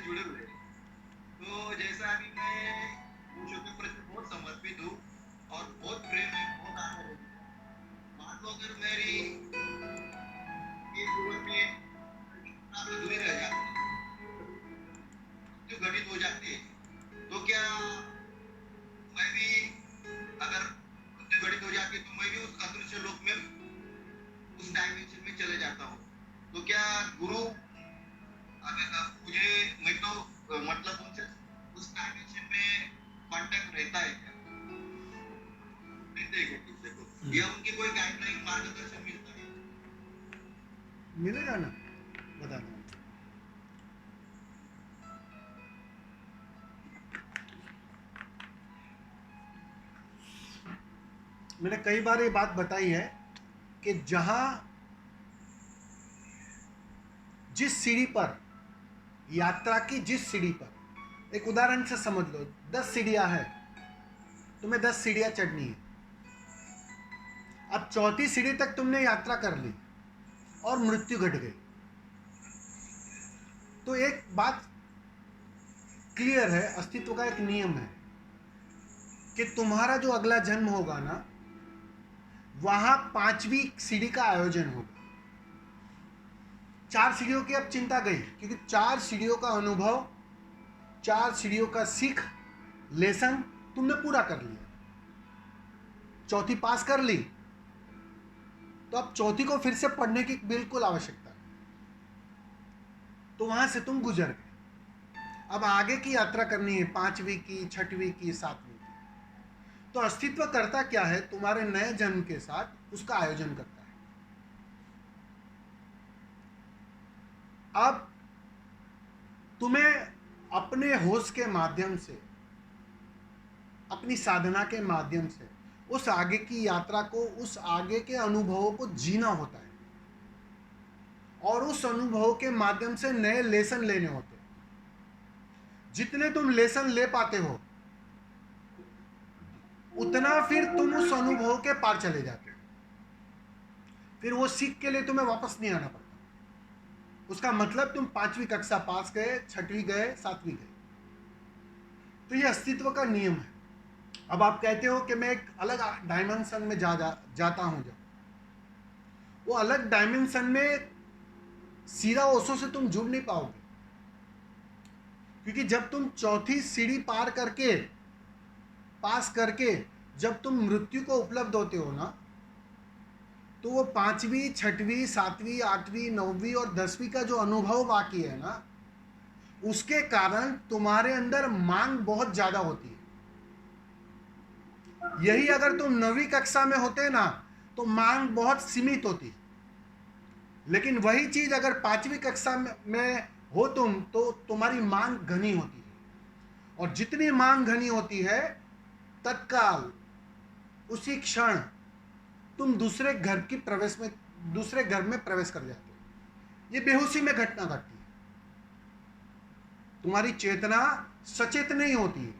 जुड़े हुए हैं। तो जैसा अभी मैं ओशो के प्रति बहुत समर्पित हूँ और बहुत प्रेम है, बहुत आदर है। मान लो अगर मेरी ये जीवन में अधूरी रह जाती, जो घटित हो जाती है, तो क्या मैं भी, अगर मृत्यु घटित हो जाती है तो मैं भी उस अदृश्य लोक में, उस डायमेंशन में चले जाता हूँ। तो क्या गुरु, अगर मुझे, मैं तो मतलब उनसे उस डायमेंशन में कांटेक्ट रहता है क्या, रहते हैं क्या किसी को, या उनकी कोई गाइडलाइन मार्गदर्शन मिलता है? मिलेगा ना, बता दो। मैंने कई बार ये बात बताई है कि जहां जिस सीढ़ी पर, यात्रा की जिस सीढ़ी पर, एक उदाहरण से समझ लो, 10 सीढ़ियां हैं, तुम्हें 10 सीढ़ियां चढ़नी है। अब चौथी सीढ़ी तक तुमने यात्रा कर ली और मृत्यु घट गई, तो एक बात क्लियर है, अस्तित्व का एक नियम है कि तुम्हारा जो अगला जन्म होगा ना, वहां 5वीं सीढ़ी का आयोजन होगा। 4 सीढ़ियों की अब चिंता गई, क्योंकि 4 सीढ़ियों का अनुभव, 4 सीढ़ियों का सीख, लेसन तुमने पूरा कर लिया, चौथी पास कर ली, तो अब चौथी को फिर से पढ़ने की बिल्कुल आवश्यकता है। तो वहां से तुम गुजर गए, अब आगे की यात्रा करनी है, 5वीं की, 6वीं की, 7वीं की। तो अस्तित्व करता क्या है, तुम्हारे नए जन्म के साथ उसका आयोजन करता है। अब तुम्हें अपने होश के माध्यम से, अपनी साधना के माध्यम से उस आगे की यात्रा को, उस आगे के अनुभवों को जीना होता है, और उस अनुभव के माध्यम से नए लेसन लेने होते हैं। जितने तुम लेसन ले पाते हो, उतना फिर तुम उस अनुभव के पार चले जाते हो। फिर वो सीख के लिए तुम्हें वापस नहीं आना पड़ता। उसका मतलब तुम 5वीं कक्षा पास गए, 6वीं गए, 7वीं गए। तो ये अस्तित्व का नियम है। अब आप कहते हो कि मैं एक अलग डायमेंशन में जाता हूं, जब वो अलग डायमेंशन में सीधा ओशो से तुम जुड़ नहीं पाओगे, क्योंकि जब तुम चौथी सीढ़ी पार करके, पास करके, जब तुम मृत्यु को उपलब्ध होते हो ना, तो वो 5वीं, 6वीं, 7वीं, 8वीं, 9वीं और 10वीं का जो अनुभव बाकी है ना, उसके कारण तुम्हारे अंदर मांग बहुत ज्यादा होती है। यही अगर तुम 9वीं कक्षा में होते ना, तो मांग बहुत सीमित होती। लेकिन वही चीज अगर 5वीं कक्षा में हो तुम, तो तुम्हारी मांग घनी होती है, और जितनी मांग घनी होती है, तत्काल उसी क्षण तुम दूसरे घर में प्रवेश कर जाते हो। ये बेहोशी में घटना घटती है। तुम्हारी चेतना सचेत नहीं होती है।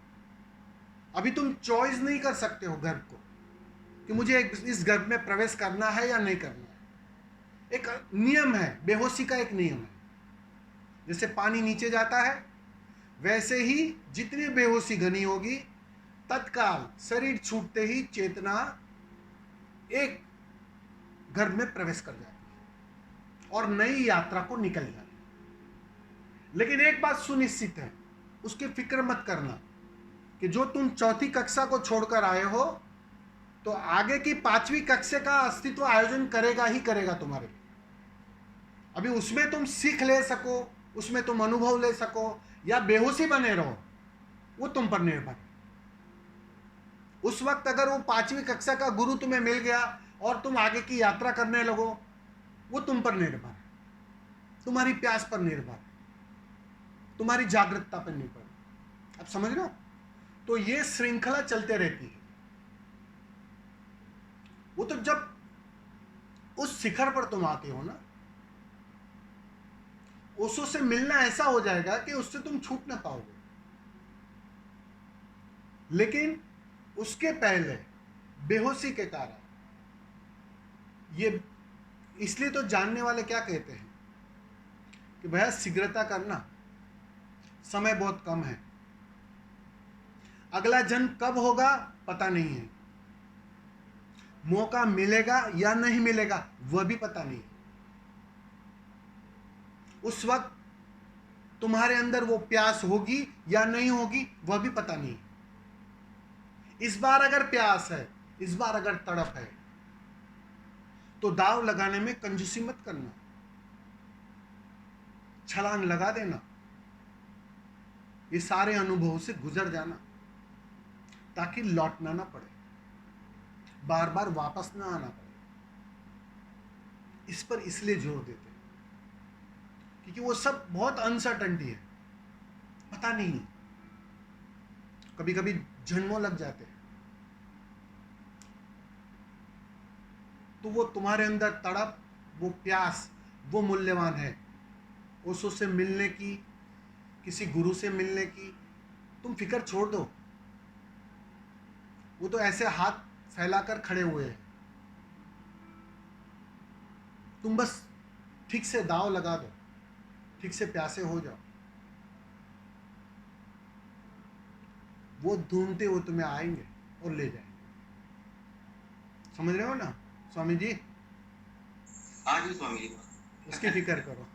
अभी तुम चॉइस नहीं कर सकते हो घर को, कि मुझे इस घर में प्रवेश करना है या नहीं करना है। एक नियम है, बेहोशी का एक नियम है। जैसे पानी नीचे जाता है, वैसे ही जितनी बेहोशी घनी होगी, तत्काल शरीर छूटते ही चेतना एक घर में प्रवेश कर जाती है और नई यात्रा को निकल जाती है। लेकिन एक बात सुनिश्चित है, उसकी फिक्र मत करना कि जो तुम चौथी कक्षा को छोड़कर आए हो, तो आगे की 5वीं कक्षा का अस्तित्व आयोजन करेगा ही करेगा तुम्हारे लिए। अभी उसमें तुम सीख ले सको, उसमें तुम अनुभव ले सको, या बेहोशी बने रहो, वो तुम पर निर्भर है। उस वक्त अगर वो 5वीं कक्षा का गुरु तुम्हें मिल गया और तुम आगे की यात्रा करने लगो, वो तुम पर निर्भर है, तुम्हारी प्यास पर निर्भर है, तुम्हारी जागरूकता पर निर्भर है। अब समझ रहे हो? तो ये श्रृंखला चलते रहती है। वो तो जब उस शिखर पर तुम आते हो ना, ओशो से मिलना ऐसा हो जाएगा कि उससे तुम छूट ना पाओगे। लेकिन उसके पहले बेहोशी के कारण, ये इसलिए तो जानने वाले क्या कहते हैं कि भैया शीघ्रता करना, समय बहुत कम है। अगला जन्म कब होगा पता नहीं है। मौका मिलेगा या नहीं मिलेगा वह भी पता नहीं। उस वक्त तुम्हारे अंदर वो प्यास होगी या नहीं होगी वह भी पता नहीं। इस बार अगर प्यास है, इस बार अगर तड़प है, तो दाव लगाने में कंजूसी मत करना, छलांग लगा देना, ये सारे अनुभवों से गुजर जाना, ताकि लौटना ना पड़े, बार बार वापस ना आना पड़े। इस पर इसलिए जोर देते हैं क्योंकि वो सब बहुत अनसर्टेनिटी है, पता नहीं। कभी कभी जन्मों लग जाते हैं, तो वो तुम्हारे अंदर तड़प, वो प्यास, वो मूल्यवान है। उससे मिलने की, किसी गुरु से मिलने की तुम फिक्र छोड़ दो। वो तो ऐसे हाथ फैलाकर खड़े हुए हैं, तुम बस ठीक से दाव लगा दो, ठीक से प्यासे हो जाओ, वो ढूंढते हुए तुम्हें आएंगे और ले जाएंगे। समझ रहे हो ना स्वामी जी? हाँ जी स्वामी जी। उसकी फिक्र करो।